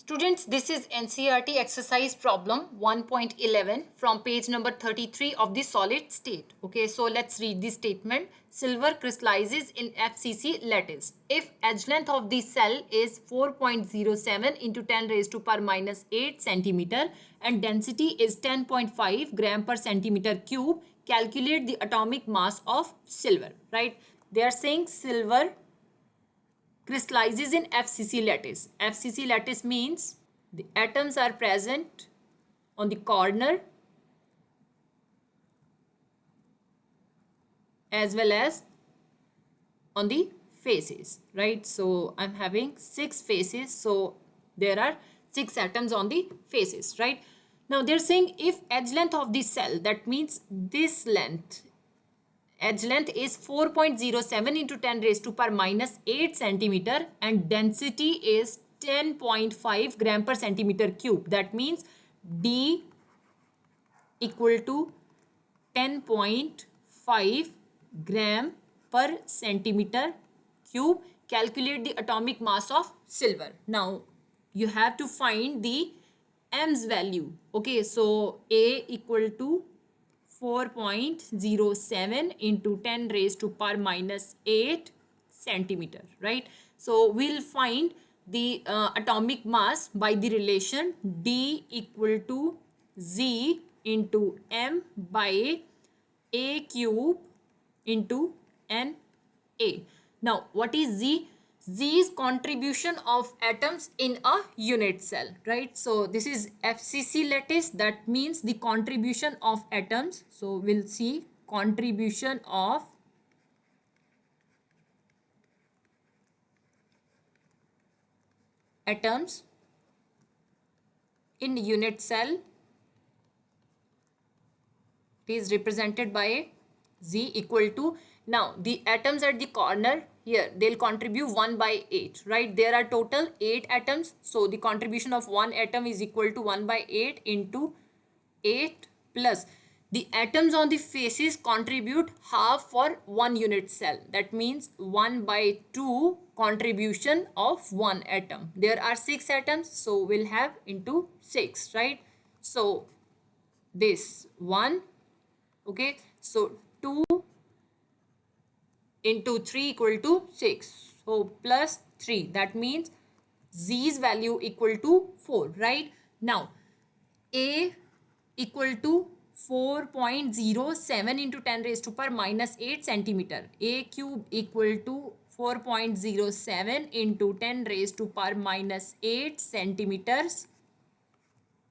Students, this is NCERT exercise problem 1.11 from page number 33 of the solid state. Okay, so let's read the statement. Silver crystallizes in FCC lattice. If edge length of the cell is 4.07 into 10 raised to power minus 8 centimeter and density is 10.5 gram per centimeter cube, calculate the atomic mass of silver, right? They are saying silver crystallizes in FCC lattice. FCC lattice means the atoms are present on the corner as well as on the faces, right? So I'm having 6 faces, so there are 6 atoms on the faces, right? Now they're saying if edge length of the cell, that means this length, edge length is 4.07 into 10 raised to power minus 8 centimeter and density is 10.5 gram per centimeter cube. That means D equal to 10.5 gram per centimeter cube. Calculate the atomic mass of silver. Now you have to find the M's value. Okay, so A equal to 4.07 into 10 raised to power minus 8 centimeter, right? So we'll find the atomic mass by the relation D equal to Z into M by A cube into NA. Now what is Z? Z is contribution of atoms in a unit cell, right? So this is FCC lattice, that means the contribution of atoms. So we'll see contribution of atoms in unit cell. It is represented by Z equal to, now the atoms at the corner here, they'll contribute 1 by 8, right? There are total 8 atoms, so the contribution of one atom is equal to 1 by 8 into 8 plus the atoms on the faces contribute half for one unit cell. That means 1 by 2 contribution of one atom. There are 6 atoms, so we'll have into 6, right? So this 1, okay, so 2 into 3 equal to 6, so plus 3, that means Z's value equal to 4, right? Now A equal to 4.07 into 10 raised to power minus 8 centimeter. A cube equal to 4.07 into 10 raised to power minus 8 centimeters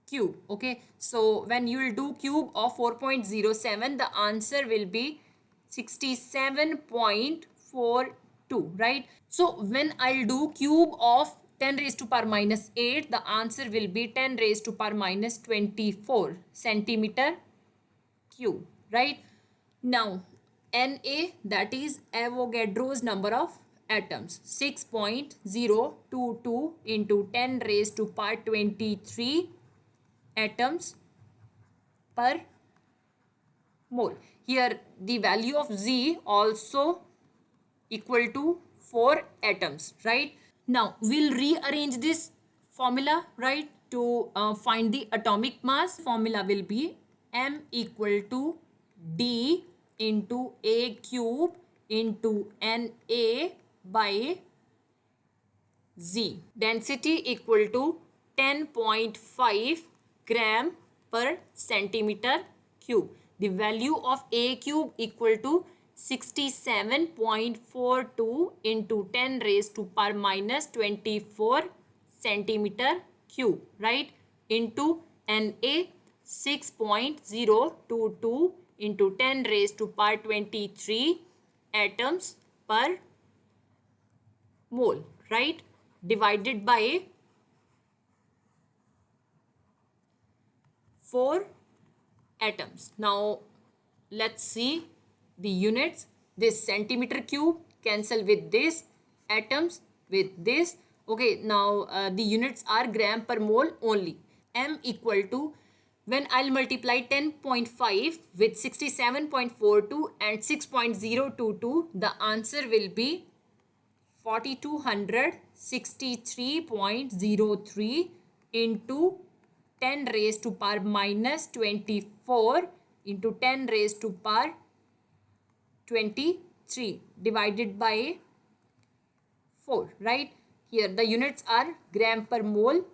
cube. Okay, so when you will do cube of 4.07, the answer will be 67.42, right? So when I'll do cube of 10 raised to power minus 8, the answer will be 10 raised to power minus 24 centimeter cube, right? Now Na, that is Avogadro's number of atoms, 6.022 into 10 raised to power 23 atoms per mole. Here the value of Z also equal to 4 atoms, right? Now we'll rearrange this formula, right, to find the atomic mass. Formula will be M equal to D into A cube into Na by Z. Density equal to 10.5 gram per centimeter cube. The value of A cube equal to 67.42 into 10 raised to power minus 24 centimeter cube, right, into Na 6.022 into 10 raised to power 23 atoms per mole, right, divided by 4 atoms. Now let's see the units. This centimeter cube cancel with this, atoms with this. Okay, now the units are gram per mole only. M equal to, when I'll multiply 10.5 with 67.42 and 6.022, the answer will be 4263.03 into 10 raised to power minus 24 into 10 raised to power 23 divided by 4, right? Here the units are gram per mole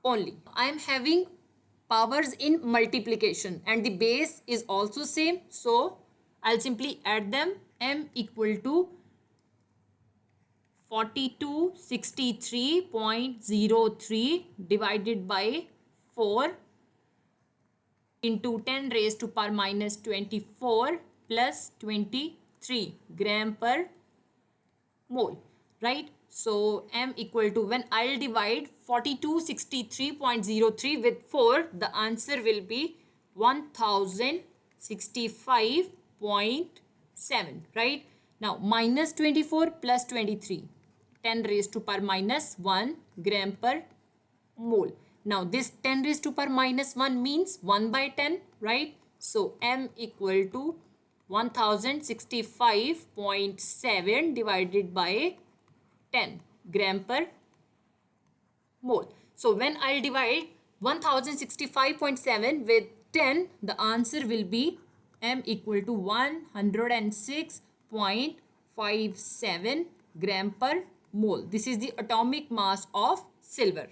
only. I am having powers in multiplication and the base is also same, so I'll simply add them. M equal to 4263.03 divided by 4 into 10 raised to power minus 24 plus 23 gram per mole, right? So M equal to, when I'll divide 4263.03 with 4, the answer will be 1065.7, right? Now minus 24 plus 23, 10 raised to power minus 1 gram per mole. Now this 10 raised to power minus 1 means 1 by 10, right? So M equal to 1065.7 divided by 10 gram per mole. So when I'll divide 1065.7 with 10, the answer will be M equal to 106.57 gram per mole. This is the atomic mass of silver.